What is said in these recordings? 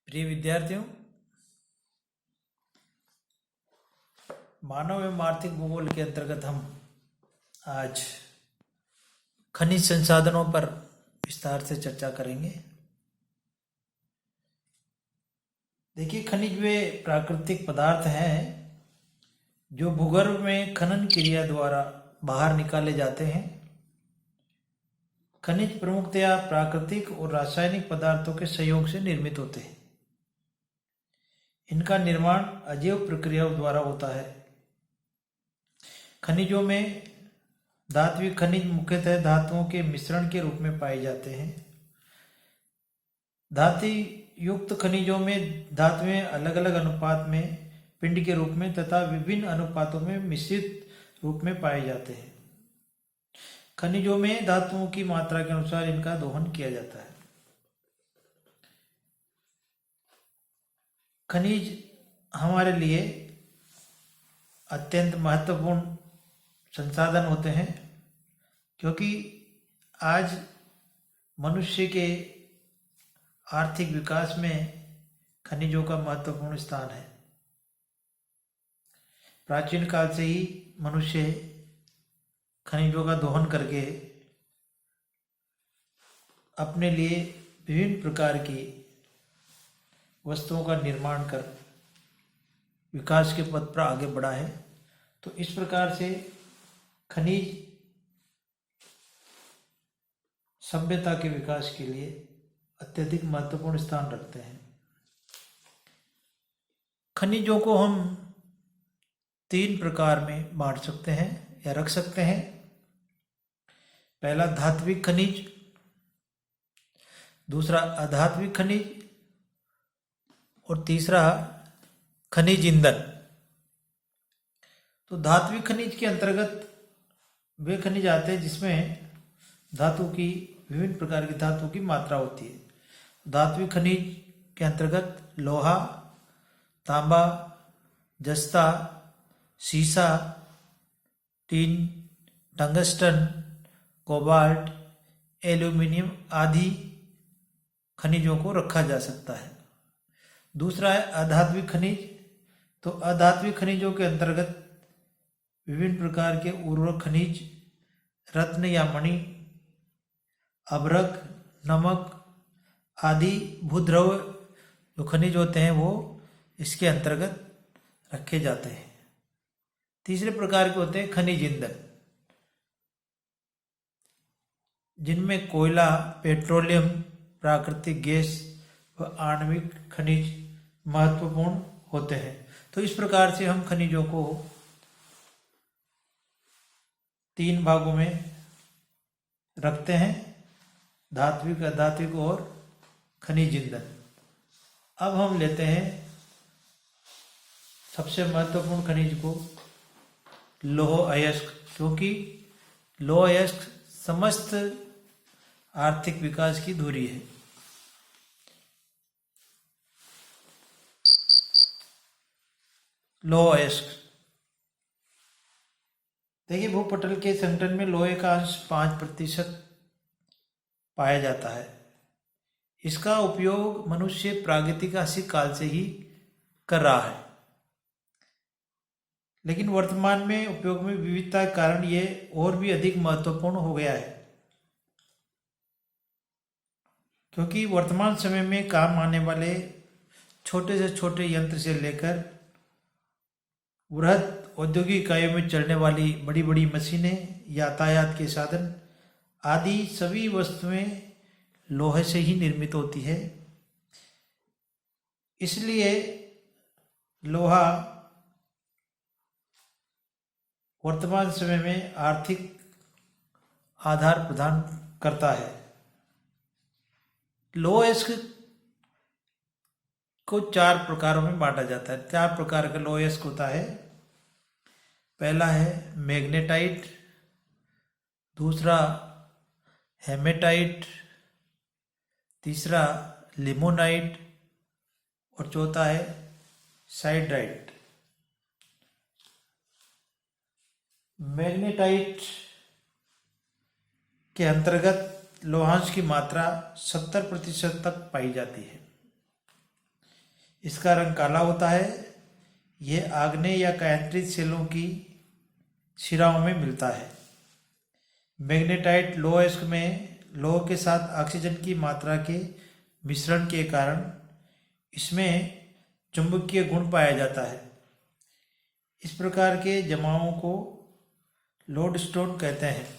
प्रिय विद्यार्थियों, मानव एवं आर्थिक भूगोल के अंतर्गत हम आज खनिज संसाधनों पर विस्तार से चर्चा करेंगे। देखिए, खनिज वे प्राकृतिक पदार्थ हैं जो भूगर्भ में खनन क्रिया द्वारा बाहर निकाले जाते हैं। खनिज प्रमुखतया प्राकृतिक और रासायनिक पदार्थों के संयोग से निर्मित होते हैं। इनका निर्माण अजैव प्रक्रियाओं द्वारा होता है। खनिजों में धात्विक खनिज मुख्यतः धातुओं के मिश्रण के रूप में पाए जाते हैं। धातु युक्त खनिजों में धातुएं अलग अलग अनुपात में पिंड के रूप में तथा विभिन्न अनुपातों में मिश्रित रूप में पाए जाते हैं। खनिजों में धातुओं की मात्रा के अनुसार इनका दोहन किया जाता है। खनिज हमारे लिए अत्यंत महत्वपूर्ण संसाधन होते हैं, क्योंकि आज मनुष्य के आर्थिक विकास में खनिजों का महत्वपूर्ण स्थान है। प्राचीन काल से ही मनुष्य खनिजों का दोहन करके अपने लिए विभिन्न प्रकार की वस्तुओं का निर्माण कर विकास के पथ पर आगे बढ़ा है। तो इस प्रकार से खनिज सभ्यता के विकास के लिए अत्यधिक महत्वपूर्ण स्थान रखते हैं। खनिजों को हम 3 प्रकार में बांट सकते हैं या रख सकते हैं। पहला धात्विक खनिज, दूसरा अधात्विक खनिज और तीसरा खनिज ईंधन। तो धात्विक खनिज के अंतर्गत वे खनिज आते हैं जिसमें धातु की विभिन्न प्रकार की धातु की मात्रा होती है। धात्विक खनिज के अंतर्गत लोहा, तांबा, जस्ता, सीसा, टीन, टंगस्टन, कोबाल्ट, एल्यूमिनियम आदि खनिजों को रखा जा सकता है। दूसरा है अधात्विक खनिज। तो अधात्विक खनिजों के अंतर्गत विभिन्न प्रकार के उर्वरक खनिज, रत्न या मणि, अभ्रक, नमक आदि भूद्रव्य जो खनिज होते हैं वो इसके अंतर्गत रखे जाते हैं। तीसरे प्रकार के होते हैं खनिज ईंधन, जिनमें कोयला, पेट्रोलियम, प्राकृतिक गैस व आणविक खनिज महत्वपूर्ण होते हैं। तो इस प्रकार से हम खनिजों को 3 भागों में रखते हैं: धात्विक, अधात्विक और खनिज ईंधन। अब हम लेते हैं सबसे महत्वपूर्ण खनिज को, लौह अयस्क, क्योंकि लौह अयस्क समस्त आर्थिक विकास की धुरी है। लौह अयस्क, देखिए, भूपटल के संगठन में लोहे का अंश 5% पाया जाता है। इसका उपयोग मनुष्य प्रागैतिहासिक काल से ही कर रहा है, लेकिन वर्तमान में उपयोग में विविधता के कारण ये और भी अधिक महत्वपूर्ण हो गया है, क्योंकि वर्तमान समय में काम आने वाले छोटे से छोटे यंत्र से लेकर बृहद औद्योगिक इकाइयों में चलने वाली बड़ी बड़ी मशीनें, यातायात के साधन आदि सभी वस्तुएं लोहे से ही निर्मित होती है। इसलिए लोहा वर्तमान समय में आर्थिक आधार प्रदान करता है। लौह अयस्क को 4 प्रकारों में बांटा जाता है। 4 प्रकार का लौह अयस्क होता है। पहला है मैग्नेटाइट, दूसरा हेमेटाइट, तीसरा लिमोनाइट और चौथा है साइड्राइट। मैग्नेटाइट के अंतर्गत लोहांश की मात्रा 70% तक पाई जाती है। इसका रंग काला होता है। यह आग्नेय या कायांतरित सेलों की शिराओं में मिलता है। मैग्नेटाइट लौह अयस्क में लौह के साथ ऑक्सीजन की मात्रा के मिश्रण के कारण इसमें चुंबकीय गुण पाया जाता है। इस प्रकार के जमावों को लोडस्टोन कहते हैं।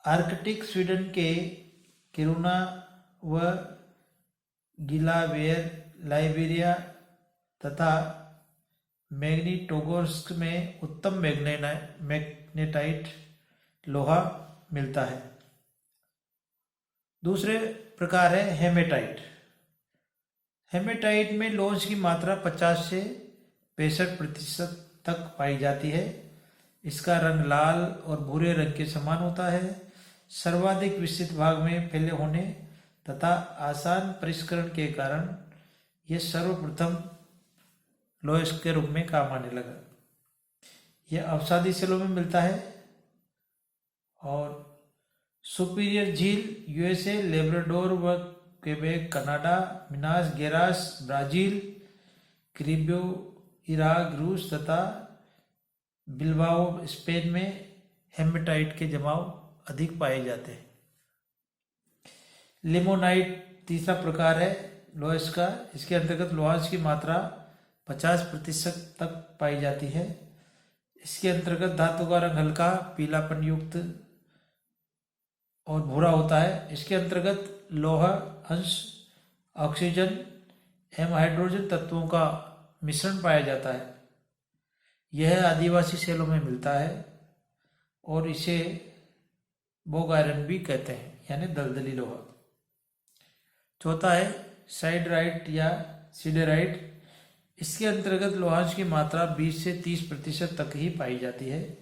आर्कटिक स्वीडन के किरुना व गिलावेयर लाइबेरिया तथा मैग्नीटोगोर्स्क में उत्तम मैग्नेटाइट लोहा मिलता है। दूसरे प्रकार है हेमेटाइट। हेमेटाइट में लौह की मात्रा 50 से 65% तक पाई जाती है। इसका रंग लाल और भूरे रंग के समान होता है। सर्वाधिक विस्तृत भाग में फैले होने तथा आसान परिष्करण के कारण यह सर्वप्रथम लौह के रूप में काम आने लगा। यह अवसादी सेलों में मिलता है और सुपीरियर झील यूएसए, लेब्राडोर व Quebec Canada, Manas गेरास Brazil, कैरिबियो Iraq रूस तथा बिल्बाओ स्पेन में हेमेटाइट के जमाव अधिक पाए जाते हैं। लिमोनाइट तीसरा प्रकार है लोह का। इसके अंतर्गत लोहांश की मात्रा 50% तक पाई जाती है। इसके अंतर्गत धातु का रंग हल्का पीलापन युक्त और भूरा होता है। इसके अंतर्गत लौह अंश ऑक्सीजन एवं हाइड्रोजन तत्वों का मिश्रण पाया जाता है। यह आदिवासी सेलों में मिलता है और इसे बोग आयरन भी कहते हैं, यानी दलदली लोहा। चौथा है साइडराइट या सिडेराइट। इसके अंतर्गत लोहांश की मात्रा 20 से 30% तक ही पाई जाती है।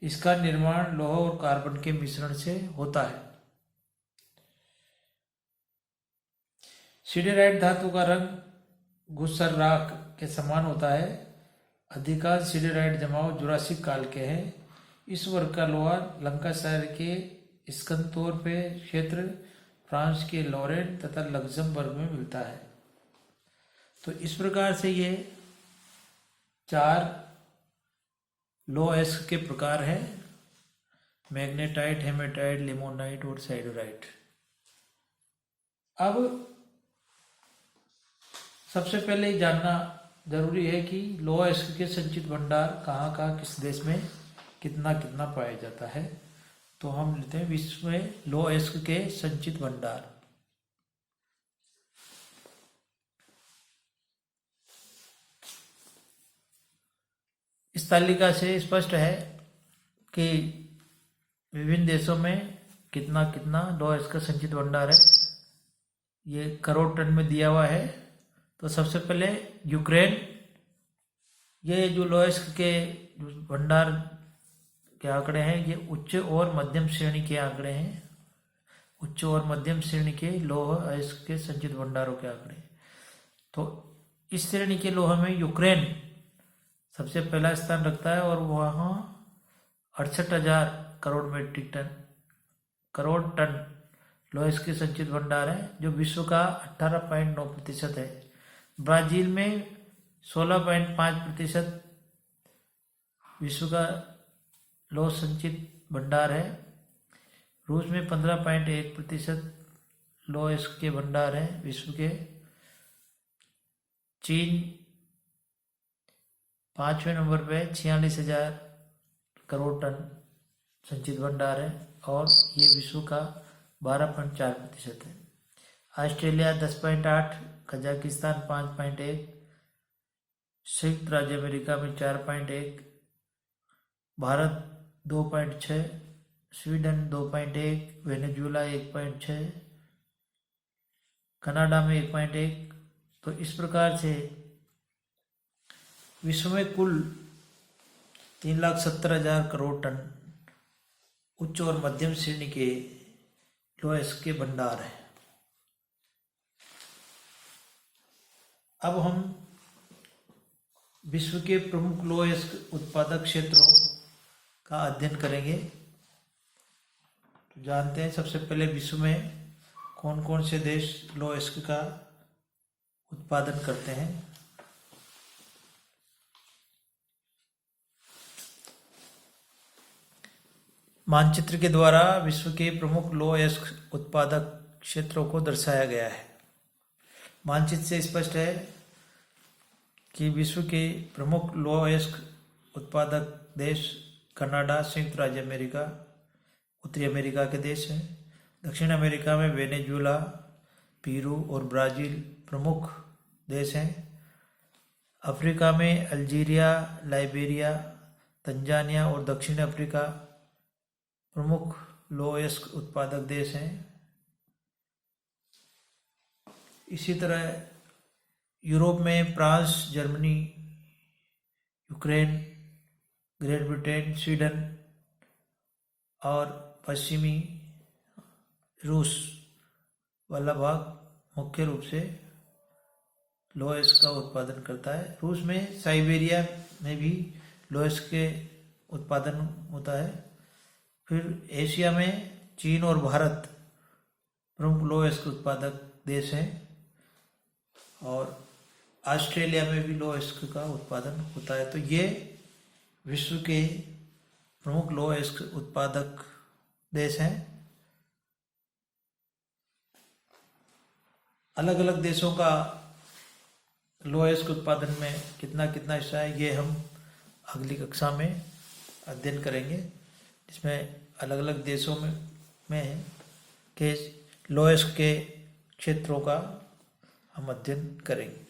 इसका निर्माण लौह और कार्बन के मिश्रण से होता है। सिडेराइट धातु का रंग घुसर राख के समान होता है। अधिकांश सिडेराइट जमाव जुरासिक काल के हैं। इस वर्ग का लोहा लंकाशायर के स्कंदतोर पे क्षेत्र, फ्रांस के लॉरेन तथा लग्जमबर्ग में मिलता है। तो इस प्रकार से ये 4 लौह अयस्क के प्रकार हैं: मैग्नेटाइट, हेमेटाइट, लिमोनाइट और साइडराइट। अब सबसे पहले जानना जरूरी है कि लौह अयस्क के संचित भंडार कहाँ किस देश में कितना कितना पाया जाता है। तो हम लेते हैं विश्व में लौह अयस्क के संचित भंडार। इस तालिका से स्पष्ट है कि विभिन्न देशों में कितना कितना लौह अयस्क का संचित भंडार है। ये करोड़ टन में दिया हुआ है। तो सबसे पहले यूक्रेन, ये जो लौह अयस्क के भंडार के आंकड़े हैं, ये उच्च और मध्यम श्रेणी के आंकड़े हैं। उच्च और मध्यम श्रेणी के लौह अयस्क के संचित भंडारों के आंकड़े। तो इस श्रेणी के लौह में यूक्रेन सबसे पहला स्थान रखता है और वहाँ 68,000 करोड़ टन लौह अयस्क के संचित भंडार है, जो विश्व का 18.9% है। ब्राजील में 16.5% विश्व का लौह संचित भंडार है। रूस में 15.1% लौह अयस्क के भंडार है विश्व के। चीन 5वें नंबर पे 46,000 करोड़ टन संचित भंडार है और ये विश्व का 12.4% है। ऑस्ट्रेलिया 10.8, कजाकिस्तान 5.1, संयुक्त राज्य अमेरिका में 4.1, भारत 2.6, स्वीडन 2.1, वेनेजुएला 1.6, कनाडा में 1.1। तो इस प्रकार से विश्व में कुल 3,70,000 करोड़ टन उच्च और मध्यम श्रेणी के लौह अयस्क के भंडार है। अब हम विश्व के प्रमुख लौह अयस्क उत्पादक क्षेत्रों का अध्ययन करेंगे। तो जानते हैं सबसे पहले विश्व में कौन कौन से देश लौह अयस्क का उत्पादन करते हैं। मानचित्र के द्वारा विश्व के प्रमुख लौह अयस्क उत्पादक क्षेत्रों को दर्शाया गया है। मानचित्र से स्पष्ट है कि विश्व के प्रमुख लौह अयस्क उत्पादक देश कनाडा, संयुक्त राज्य अमेरिका, उत्तरी अमेरिका के देश हैं। दक्षिण अमेरिका में वेनेजुएला, पेरू और ब्राज़ील प्रमुख देश हैं। अफ्रीका में अल्जीरिया, लाइबेरिया, तंजानिया और दक्षिण अफ्रीका प्रमुख लौह अयस्क उत्पादक देश हैं। इसी तरह यूरोप में France, Germany, Ukraine, great Britain, Sweden और पश्चिमी रूस वाला भाग मुख्य रूप से लौह अयस्क का उत्पादन करता है। रूस में साइबेरिया में भी लौह अयस्क के उत्पादन होता है। फिर एशिया में चीन और भारत प्रमुख लौह अयस्क उत्पादक देश हैं और ऑस्ट्रेलिया में भी लौह अयस्क का उत्पादन होता है। तो ये विश्व के प्रमुख लौह अयस्क उत्पादक देश हैं। अलग अलग देशों का लौह अयस्क उत्पादन में कितना कितना हिस्सा है, ये हम अगली कक्षा में अध्ययन करेंगे, जिसमें अलग अलग देशों में के लौह अयस्क के क्षेत्रों का हम अध्ययन करेंगे।